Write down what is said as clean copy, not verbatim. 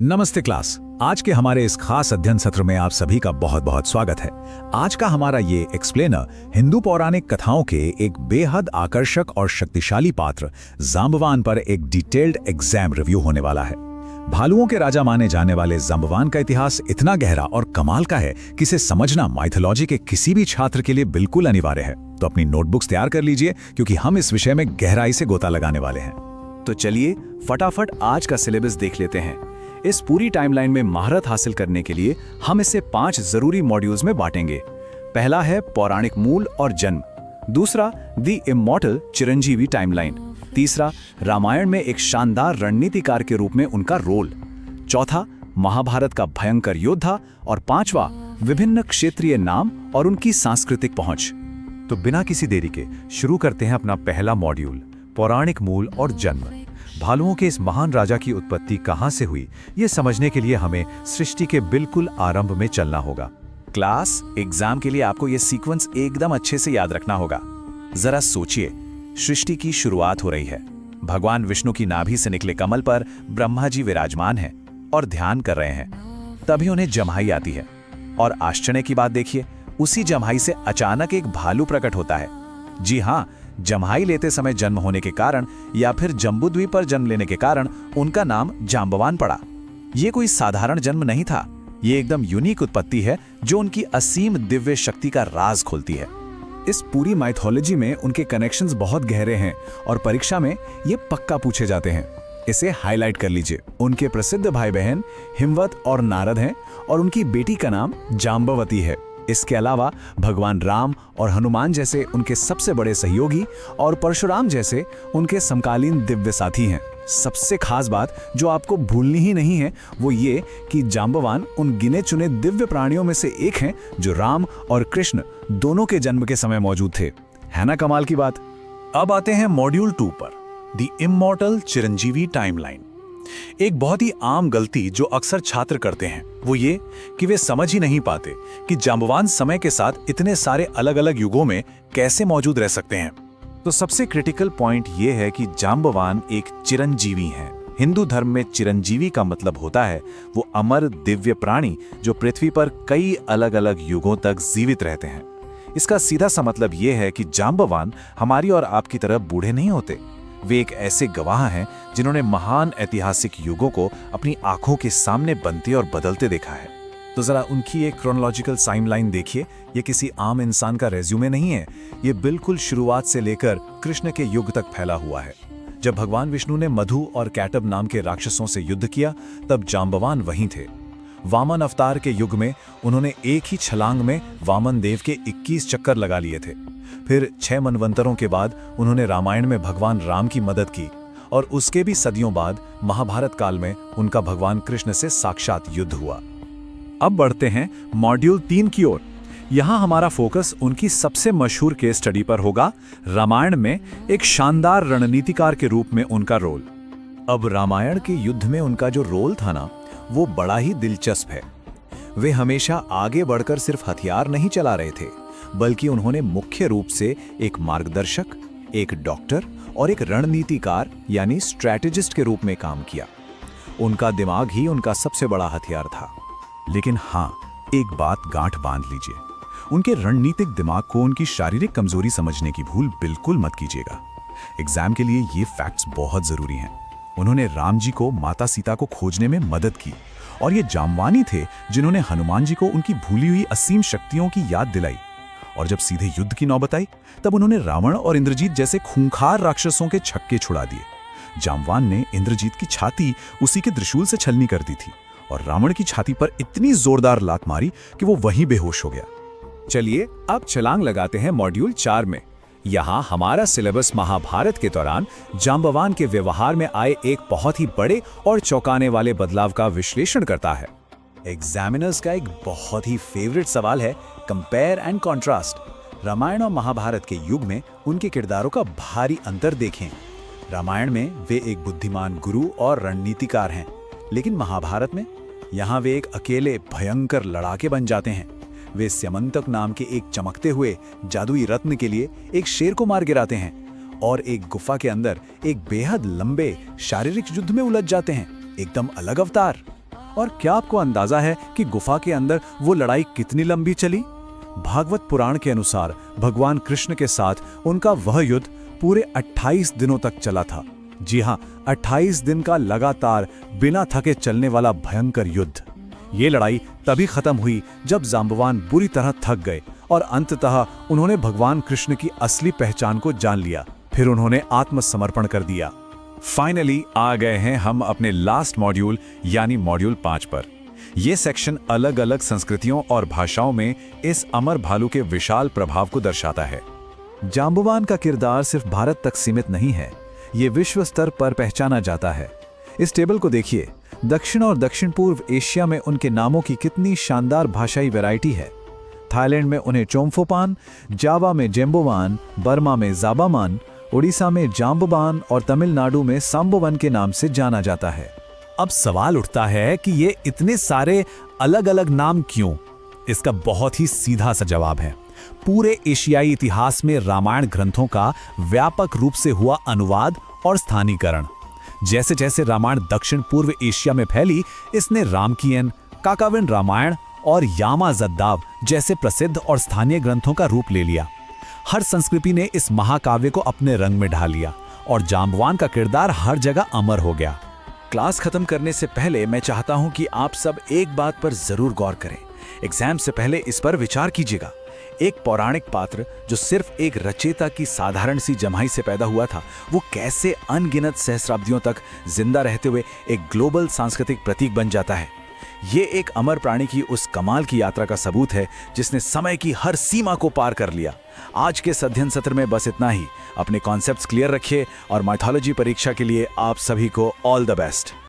नमस्ते क्लास। आज के हमारे इस खास अध्ययन सत्र में आप सभी का बहुत बहुत स्वागत है। आज का हमारा ये एक्सप्लेनर हिंदू पौराणिक कथाओं के एक बेहद आकर्षक और शक्तिशाली पात्र जांबवान पर एक डिटेल्ड एग्जाम रिव्यू होने वाला है। भालुओं के राजा माने जाने वाले जांबवान का इतिहास इतना गहरा और कमाल का है कि इसे समझना माइथोलॉजी के किसी भी छात्र के लिए बिल्कुल अनिवार्य है। तो अपनी नोटबुक्स तैयार कर लीजिए क्योंकि हम इस विषय में गहराई से गोता लगाने वाले हैं। तो चलिए फटाफट आज का सिलेबस देख लेते हैं। इस पूरी टाइमलाइन में महारत हासिल करने के लिए हम इसे 5 जरूरी मॉड्यूल्स में बांटेंगे। पहला है पौराणिक मूल और जन्म, दूसरा द इमॉर्टल चिरंजीवी टाइमलाइन, तीसरा रामायण में एक शानदार रणनीतिकार के रूप में उनका रोल, चौथा महाभारत का भयंकर योद्धा और पांचवा विभिन्न क्षेत्रीय नाम और उनकी सांस्कृतिक पहुंच। तो बिना किसी देरी के शुरू करते हैं अपना पहला मॉड्यूल, पौराणिक मूल और जन्म। भालुओं के इस महान राजा की उत्पत्ति कहां से हुई, ये समझने के लिए हमें सृष्टि के बिल्कुल आरंभ में चलना होगा। क्लास एग्जाम के लिए आपको यह सीक्वेंस एकदम अच्छे से याद रखना होगा। जरा सोचिए, सृष्टि की शुरुआत हो रही है। भगवान विष्णु की नाभि से निकले कमल पर ब्रह्मा जी विराजमान हैं और ध्यान कर रहे हैं। तभी उन्हें जम्हाई आती है और आश्चर्य की बात देखिए, उसी जम्हाई से अचानक एक भालू प्रकट होता है। जी हाँ, जम्हाई लेते समय जन्म होने के कारण या फिर जम्बूद्वीप पर जन्म लेने के कारण उनका नाम जांबवान पड़ा। ये कोई साधारण जन्म नहीं था, ये एकदम यूनिक उत्पत्ति है जो उनकी असीम दिव्य शक्ति का राज खोलती है। इस पूरी माइथोलॉजी में उनके कनेक्शंस बहुत गहरे हैं और परीक्षा में ये पक्का पूछे जाते हैं। इसे हाईलाइट कर लीजिए। उनके प्रसिद्ध भाई बहन हिमवत और नारद हैं और उनकी बेटी का नाम जांबवती है। इसके अलावा भगवान राम और हनुमान जैसे उनके सबसे बड़े सहयोगी और परशुराम जैसे उनके समकालीन दिव्य साथी हैं। सबसे खास बात जो आपको भूलनी ही नहीं है वो ये कि जांबवान उन गिने चुने दिव्य प्राणियों में से एक हैं जो राम और कृष्ण दोनों के जन्म के समय मौजूद थे। है ना कमाल की बात। अब आते हैं मॉड्यूल 2 पर, द इमॉर्टल चिरंजीवी टाइमलाइन। एक बहुत ही आम गलती जो अक्सर छात्र करते हैं वो ये कि वे समझ ही नहीं पाते कि जांबवान समय के साथ इतने सारे अलग अलग युगों में कैसे मौजूद रह सकते हैं। तो सबसे क्रिटिकल पॉइंट ये है कि जांबवान एक चिरंजीवी हैं। हिंदू धर्म में चिरंजीवी का मतलब होता है वो अमर दिव्य प्राणी जो पृथ्वी पर कई अलग अलग युगों तक जीवित रहते हैं। इसका सीधा सा मतलब ये है कि जांबवान हमारी और आपकी तरह बूढ़े नहीं होते। वे एक ऐसे गवाह हैं जिन्होंने महान ऐतिहासिक युगों को अपनी आंखों के सामने बनते और बदलते देखा है। तो जरा उनकी एक क्रोनोलॉजिकल टाइमलाइन देखिए। ये किसी आम इंसान का रेज्यूमे नहीं है, ये बिल्कुल शुरुआत से लेकर कृष्ण के युग तक फैला हुआ है। जब भगवान विष्णु ने मधु और कैटब नाम के राक्षसों से युद्ध किया तब जांबवान वहीं थे। वामन अवतार के युग में उन्होंने एक ही छलांग में वामन देव के 21 चक्कर लगा लिए थे। फिर 6 मनवंतरों के बाद उन्होंने रामायण में भगवान राम की मदद की और उसके भी सदियों बाद महाभारत काल में उनका भगवान कृष्ण से साक्षात युद्ध हुआ। अब बढ़ते हैं मॉड्यूल 3 की ओर। यहाँ हमारा फोकस उनकी सबसे मशहूर केस स्टडी पर होगा, रामायण में एक शानदार रणनीतिकार के रूप में उनका रोल। अब रामायण के युद्ध में उनका जो रोल था ना, वो बड़ा ही दिलचस्प है। वे हमेशा आगे बढ़कर सिर्फ हथियार नहीं चला रहे थे, बल्कि उन्होंने मुख्य रूप से एक मार्गदर्शक, एक डॉक्टर और एक रणनीतिकार यानी स्ट्रैटेजिस्ट के रूप में काम किया। उनका दिमाग ही उनका सबसे बड़ा हथियार था। लेकिन हाँ, एक बात गांठ बांध लीजिए, उनके रणनीतिक दिमाग को उनकी शारीरिक कमजोरी समझने की भूल बिल्कुल मत कीजिएगा। एग्जाम के लिए ये फैक्ट्स बहुत जरूरी हैं। उन्होंने राम जी को माता सीता को खोजने में मदद की और ये जांबवानी थे जिन्होंने हनुमान जी को उनकी भूली हुई असीम शक्तियों की याद दिलाई। और जब सीधे युद्ध की नौबत आई तब उन्होंने रावण और इंद्रजीत जैसे खूंखार राक्षसों के छक्के छुड़ा दिए। जांबवान ने इंद्रजीत की छाती उसी के त्रिशूल से छलनी कर दी थी और रावण की छाती पर इतनी जोरदार लात मारी कि वो वहीं बेहोश हो गया। चलिए अब छलांग लगाते हैं मॉड्यूल 4 में। यहाँ हमारा सिलेबस महाभारत के दौरान जांबवान के व्यवहार में आए एक बहुत ही बड़े और चौंकाने वाले बदलाव का विश्लेषण करता है। एग्जामिनर्स का एक बहुत ही फेवरेट सवाल है कंपेयर एंड कॉन्ट्रास्ट। रामायण और महाभारत के युग में उनके किरदारों का भारी अंतर देखें। रामायण में वे एक बुद्धिमान गुरु और रणनीतिकार हैं, लेकिन महाभारत में यहाँ वे एक अकेले भयंकर लड़ाके बन जाते हैं। वे स्यमंतक नाम के एक चमकते हुए जादुई रत्न के लिए एक शेर को मार गिराते हैं और एक गुफा के अंदर एक बेहद लंबे शारीरिक युद्ध में उलझ जाते हैं। एकदम अलग अवतार। और क्या आपको अंदाजा है कि गुफा के अंदर वो लड़ाई कितनी लंबी चली? भागवत पुराण के अनुसार भगवान कृष्ण के साथ उनका वह युद्ध पूरे 28 दिनों तक चला था। जी हाँ, 28 दिन का लगातार बिना थके चलने वाला भयंकर युद्ध। ये लड़ाई तभी खत्म हुई जब जांबवान बुरी तरह थक गए और अंततः उन्होंने भगवान कृष्ण की असली पहचान को जान लिया। फिर उन्होंने आत्मसमर्पण कर दिया। फाइनली आ गए हैं हम अपने लास्ट मॉड्यूल यानी मॉड्यूल 5 पर। यह सेक्शन अलग अलग संस्कृतियों और भाषाओं में इस अमर भालू के विशाल प्रभाव को दर्शाता है। जांबवान का किरदार सिर्फ भारत तक सीमित नहीं है, ये विश्व स्तर पर पहचाना जाता है। इस टेबल को देखिए, दक्षिण और दक्षिण पूर्व एशिया में उनके नामों की कितनी शानदार भाषाई वैरायटी है। थाईलैंड में उन्हें चोम्फोपान, जावा में जेम्बोवान, बर्मा में जाबामान, उड़ीसा में जाम्बवान और तमिलनाडु में सांबोवन के नाम से जाना जाता है। अब सवाल उठता है कि ये इतने सारे अलग अलग नाम क्यों? इसका बहुत ही सीधा सा जवाब है। पूरे एशियाई इतिहास में रामायण ग्रंथों का व्यापक रूप से हुआ अनुवाद और स्थानीकरण। जैसे जैसे रामायण दक्षिण पूर्व एशिया में फैली, इसने रामकीयन, काकाविन रामायण और यामाजद्दाव जैसे प्रसिद्ध और स्थानीय ग्रंथों का रूप ले लिया। हर संस्कृति ने इस महाकाव्य को अपने रंग में ढाल लिया और जांबवान का किरदार हर जगह अमर हो गया। क्लास खत्म करने से पहले मैं चाहता हूं कि आप सब एक बात पर जरूर गौर करें। एग्जाम से पहले इस पर विचार कीजिएगा। एक पौराणिक पात्र जो सिर्फ एक रचयिता की साधारण सी जमाई से पैदा हुआ था, वो कैसे अनगिनत सहस्राब्दियों तक जिंदा रहते हुए एक ग्लोबल सांस्कृतिक प्रतीक बन जाता है। ये एक अमर प्राणी की उस कमाल की यात्रा का सबूत है जिसने समय की हर सीमा को पार कर लिया। आज के इस अध्ययन सत्र में बस इतना ही। अपने कॉन्सेप्ट्स क्लियर रखिए और माइथोलॉजी परीक्षा के लिए आप सभी को ऑल द बेस्ट।